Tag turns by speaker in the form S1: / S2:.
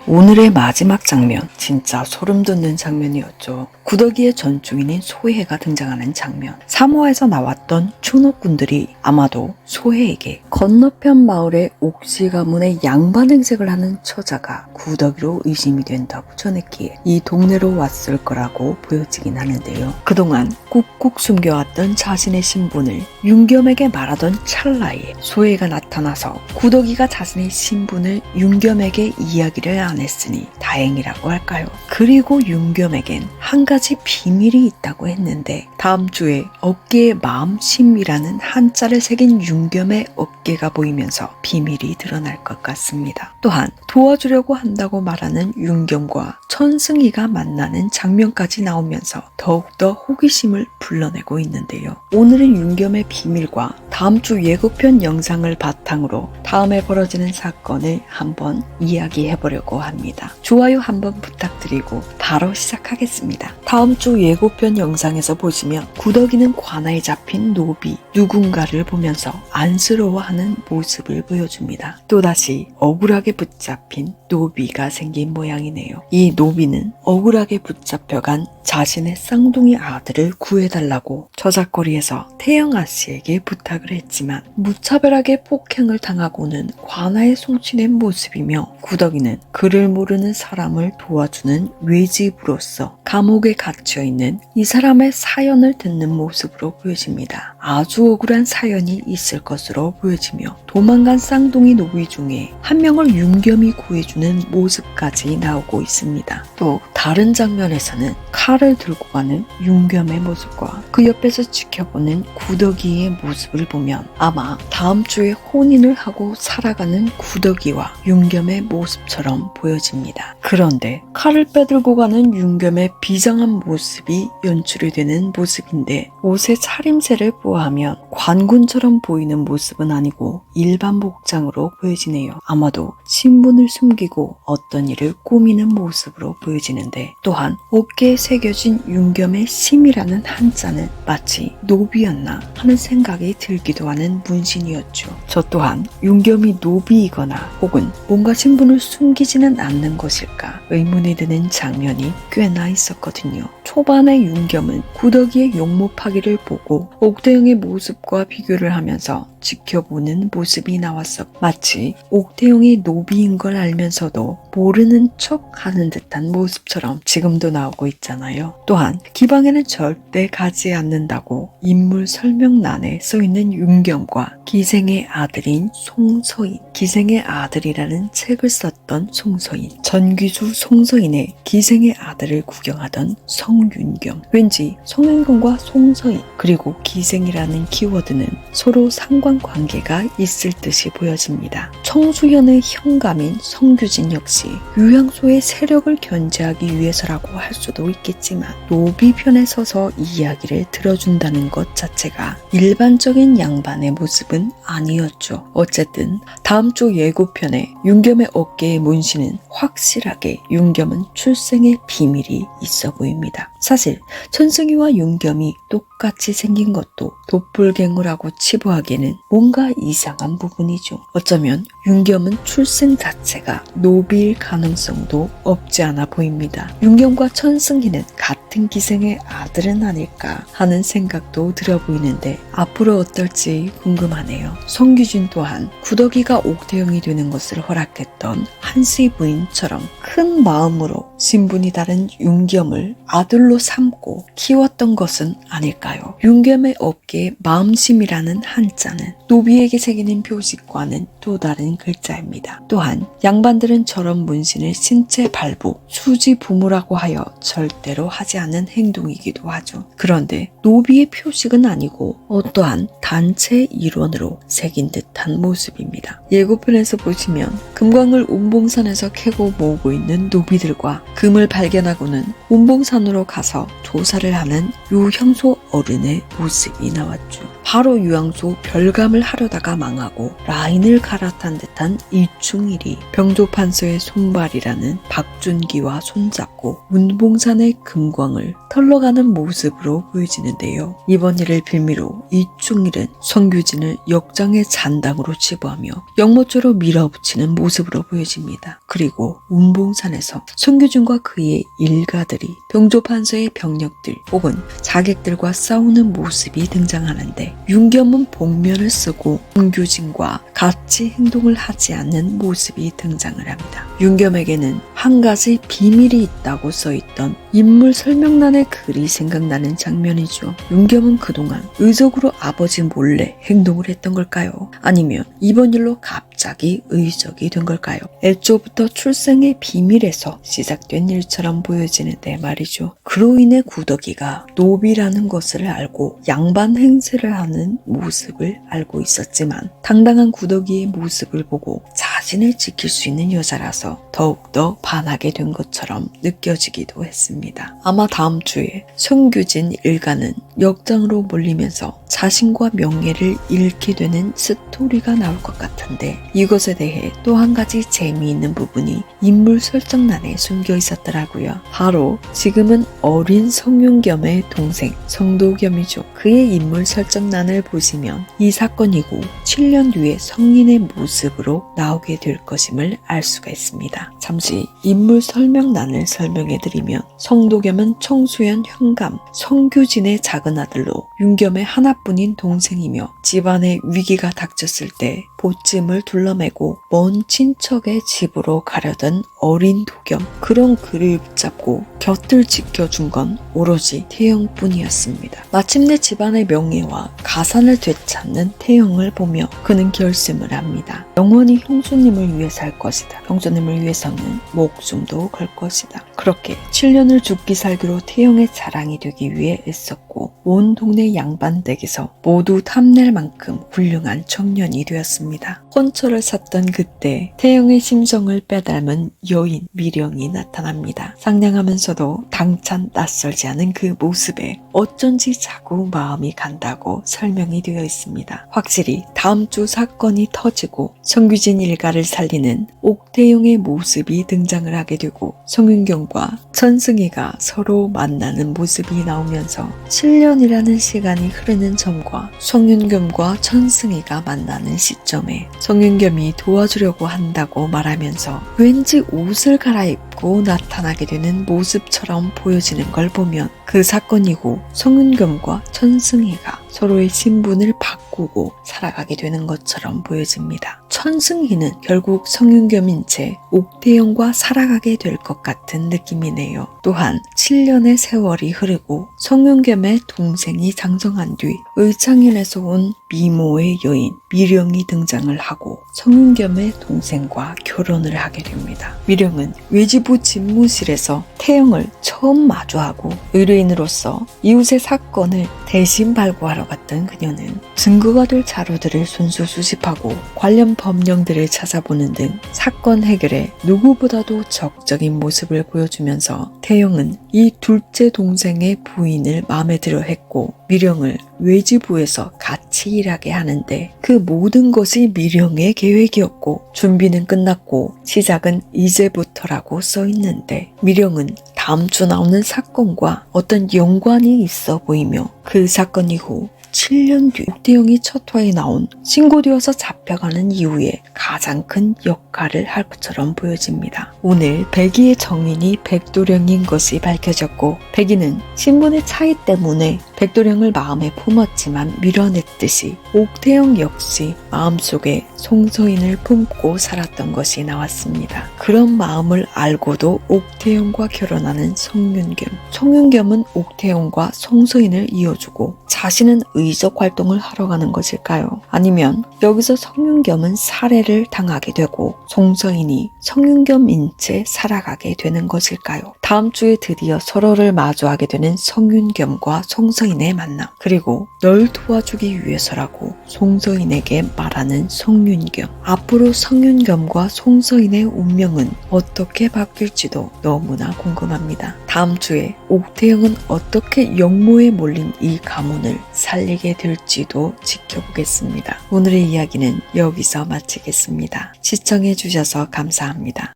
S1: 오늘의 마지막 장면, 진짜 소름 돋는 장면이었죠. 구더기의 전주인인 소해가 등장하는 장면. 사모아에서 나왔던 추노꾼들이 아마도 소해에게 건너편 마을의 옥시 가문의 양반 행색을 하는 처자가 구더기로 의심이 된다고 전했기에 이 동네로 왔을 거라고 보여지긴 하는데요. 그동안 꾹꾹 숨겨왔던 자신의 신분을 윤겸에게 말하던 찰나에 소해가 나타나서 구더기가 자신의 신분을 윤겸에게 이야기를 안 했으니 다행이라고 할까요? 그리고 윤겸에겐 한 가지 비밀이 있다고 했는데 다음 주에 어깨에 마음심이라는 한자를 새긴 윤겸의 어깨가 보이면서 비밀이 드러날 것 같습니다. 또한 도와주려고 한다고 말하는 윤겸과 천승희가 만나는 장면까지 나오면서 더욱더 호기심을 불러내고 있는데요. 오늘은 윤겸의 비밀과 다음 주 예고편 영상을 바탕으로 다음에 벌어지는 사건을 한번 이야기해보려고 합니다. 좋아요 한번 부탁드리고 바로 시작하겠습니다. 다음 주 예고편 영상에서 보시면 구더기는 관아에 잡힌 노비 누군가를 보면서 안쓰러워하는 모습을 보여줍니다. 또다시 억울하게 붙잡힌 노비가 생긴 모양이네요. 이 노비는 억울하게 붙잡혀간 자신의 쌍둥이 아들을 구해달라고 저작거리에서 태영아 씨에게 부탁을 했지만 무차별하게 폭행을 당하고는 관아에 송치된 모습이며 구더기는 그를 모르는 사람을 도와주는 외집으로서 감옥에 갇혀있는 이 사람의 사연을 듣는 모습으로 보여집니다. 아주 억울한 사연이 있을 것으로 보여지며 도망간 쌍둥이 노비 중에 한 명을 윤겸이 구해주는 모습까지 나오고 있습니다. 또 다른 장면에서는 칼을 들고 가는 윤겸의 모습과 그 옆에서 지켜보는 구더기의 모습을 보면 아마 다음 주에 혼인을 하고 살아가는 구더기와 윤겸의 모습처럼 보여집니다. 그런데 칼을 빼들고 가는 윤겸의 비장한 모습이 연출이 되는 모습인데 옷의 차림새를 보아하면 관군처럼 보이는 모습은 아니고 일반 복장으로 보여지네요. 아마도 신분을 숨기고 어떤 일을 꾸미는 모습으로 보여지는데 또한 어깨에 새겨진 윤겸의 심이라는 한자는 마치 노비였나 하는 생각이 들기도 하는 문신이었죠. 저 또한 윤겸이 노비이거나 혹은 뭔가 신분을 숨기지는 않는 것일까 의문이 드는 장면이 꽤나 있었거든요. 초반에 윤겸은 구더기의 용모파기를 보고 옥태영의 모습과 비교를 하면서 지켜보는 모습이 나왔어. 마치 옥태영이 노비인 걸 알면서도 모르는 척 하는 듯한 모습처럼 지금도 나오고 있잖아요. 또한 기방에는 절대 가지 않는다고 인물 설명란에 써있는 윤겸과 기생의 아들인 송서인, 기생의 아들이라는 책을 썼던 송서인, 전귀주 송서인의 기생의 아들을 구경하던 성윤겸. 왠지 성윤겸과 송서인 그리고 기생이라는 키워드는 서로 상관관계가 있을 듯이 보여집니다. 청수연의 현감인 성규진 역시 유양소의 세력을 견제하기 위해서라고 할 수도 있겠지만 노비 편에 서서 이야기를 들어준다는 것 자체가 일반적인 양반의 모습은 아니었죠. 어쨌든 다음 주 예고편에 윤겸의 어깨의 문신은 확실하게 윤겸은 출생의 비밀이 있어 보입니다. 사실 천승희와 윤겸이 똑같이 생긴 것도 도플갱어라고 치부하기에는 뭔가 이상한 부분이죠. 어쩌면 윤겸은 출생 자체가 노비일 가능성도 없지 않아 보입니다. 윤겸과 천승희는 같은 기생의 아들은 아닐까 하는 생각도 들어 보이는데 앞으로 어떨지 궁금하네요. 성규진 또한 구더기가 옥태영이 되는 것을 허락했던 한씨 부인처럼 큰 마음으로 신분이 다른 윤겸을 아들로 삼고 키웠던 것은 아닐까요? 윤겸의 어깨에 마음심이라는 한자는 노비에게 새기는 표식과는 또 다른 글자입니다. 또한 양반들은 저런 문신을 신체 발부, 수지 부무라고 하여 절대로 하지 않는 행동이기도 하죠. 그런데 노비의 표식은 아니고 어떠한 단체 일원으로 새긴 듯한 모습입니다. 예고편에서 보시면 금광을 운봉산에서 캐고 모으고 있는 노비들과 금을 발견하고는 운봉산으로 가서 조사를 하는 요형소 어른의 모습이 나왔죠. 바로 유양소 별감을 하려다가 망하고 라인을 갈아탄 듯한 이충일이 병조판서의 손발이라는 박준기와 손잡고 문봉산의 금광을 털러가는 모습으로 보여지는데요. 이번 일을 빌미로 이충일은 성규진을 역장의 잔당으로 치부하며 역모조로 밀어붙이는 모습으로 보여집니다. 그리고 문봉산에서 성규진과 그의 일가들이 병조판서의 병력들 혹은 자객들과 싸우는 모습이 등장하는데 윤겸은 복면을 쓰고 성규진과 같이 행동을 하지 않는 모습이 등장을 합니다. 윤겸에게는 한 가지 비밀이 있다고 써있던 인물 설명란의 글이 생각나는 장면이죠. 윤겸은 그동안 의적으로 아버지 몰래 행동을 했던 걸까요? 아니면 이번 일로 갑자기 의적이 된 걸까요? 애초부터 출생의 비밀에서 시작된 일처럼 보여지는데 말이죠. 그로 인해 구덕이가 노비라는 것을 알고 양반 행세를 하는 모습을 알고 있었지만 당당한 구덕이의 모습을 보고 자신을 지킬 수 있는 여자라서 더욱더 반하게 된 것처럼 느껴지기도 했습니다. 아마 다음 주에 성규진 일가는 역장으로 몰리면서 자신과 명예를 잃게 되는 스토리가 나올 것 같은데 이것에 대해 또 한 가지 재미있는 부분이 인물 설정란에 숨겨 있었더라고요. 바로 지금은 어린 성윤겸의 동생 성도겸이죠. 그의 인물 설정란을 보시면 이 사건이고 7년 뒤에 성인의 모습으로 나오게 될 것임을 알 수가 있습니다. 잠시 인물 설명란을 설명해드리면 성도겸은 청소년 현감 성규진의 작은 아들로 윤겸의 하나뿐인 동생이며 집안에 위기가 닥쳤을 때 보찜을 둘러매고 먼 친척의 집으로 가려던 어린 도겸, 그런 그를 붙잡고 곁을 지켜준 건 오로지 태영뿐이었습니다. 마침내 집안의 명예와 가산을 되찾는 태영을 보며 그는 결심을 합니다. 영원히 형수님을 위해 살 것이다. 형수님을 위해서는 목숨도 걸 것이다. 그렇게 7년을 죽기 살기로 태영의 자랑이 되기 위해 애썼고 온 동네 양반댁에서 모두 탐낼 만큼 훌륭한 청년이 되었습니다. 혼처를 샀던 그때 태영의 심정을 빼닮은 여인 미령이 나타납니다. 상냥하면서도 당찬 낯설지 않은 그 모습에 어쩐지 자꾸 마음이 간다고 설명이 되어 있습니다. 확실히 다음 주 사건이 터지고 성규진 일가를 살리는 옥태용의 모습이 등장을 하게 되고 성윤경과 천승희가 서로 만나는 모습이 나오면서 7년이라는 시간이 흐르는 점과 성윤겸과 천승희가 만나는 시점에 성윤겸이 도와주려고 한다고 말하면서 왠지 옷을 갈아입고 나타나게 되는 모습처럼 보여지는 걸 보면 그 사건이고 성윤겸과 천승희가 서로의 신분을 바꾸고 살아가게 되는 것처럼 보여집니다. 천승희는 결국 성윤겸인 채 옥태영과 살아가게 될 것 같은 느낌이네요. 또한 7년의 세월이 흐르고 성윤겸의 동생이 장성한 뒤 의창현에서 온 미모의 여인 미령이 등장을 하고 성윤겸의 동생과 결혼을 하게 됩니다. 미령은 외지부 집무실에서 태영을 처음 마주하고 의뢰인으로서 이웃의 사건을 대신 발굴하러 갔던 그녀는 증거가 될 자료들을 손수 수집하고 관련 법령들을 찾아보는 등 사건 해결에 누구보다도 적극적인 모습을 보여주면서 태영은 이 둘째 동생의 부인을 마음에 들어 했고 미령을 외지부에서 같이 일하게 하는데 그 모든 것이 미령의 계획이었고 준비는 끝났고 시작은 이제부터라고 써있는데 미령은 다음 주 나오는 사건과 어떤 연관이 있어 보이며 그 사건 이후 7년 뒤 옥태영이 첫 화에 나온 신고되어서 잡혀가는 이후에 가장 큰 역할을 할 것처럼 보여집니다. 오늘 백이의 정인이 백도령인 것이 밝혀졌고 백이는 신분의 차이 때문에 백도령을 마음에 품었지만 밀어냈듯이 옥태영 역시 마음속에 송서인을 품고 살았던 것이 나왔습니다. 그런 마음을 알고도 옥태영과 결혼하는 성윤겸. 성윤겸은 옥태영과 송서인을 이어주고 자신은 의적 활동을 하러 가는 것일까요? 아니면 여기서 성윤겸은 살해를 당하게 되고 송서인이 성윤겸인 채 살아가게 되는 것일까요? 다음 주에 드디어 서로를 마주하게 되는 성윤겸과 송서인의 만남, 그리고 널 도와주기 위해서라고 송서인에게 말하는 성윤겸. 앞으로 성윤겸과 송서인의 운명은 어떻게 바뀔지도 너무나 궁금합니다. 다음 주에 옥태영은 어떻게 역모에 몰린 이 가문을 장면을 살리게 될지도 지켜보겠습니다. 오늘의 이야기는 여기서 마치겠습니다. 시청해 주셔서 감사합니다.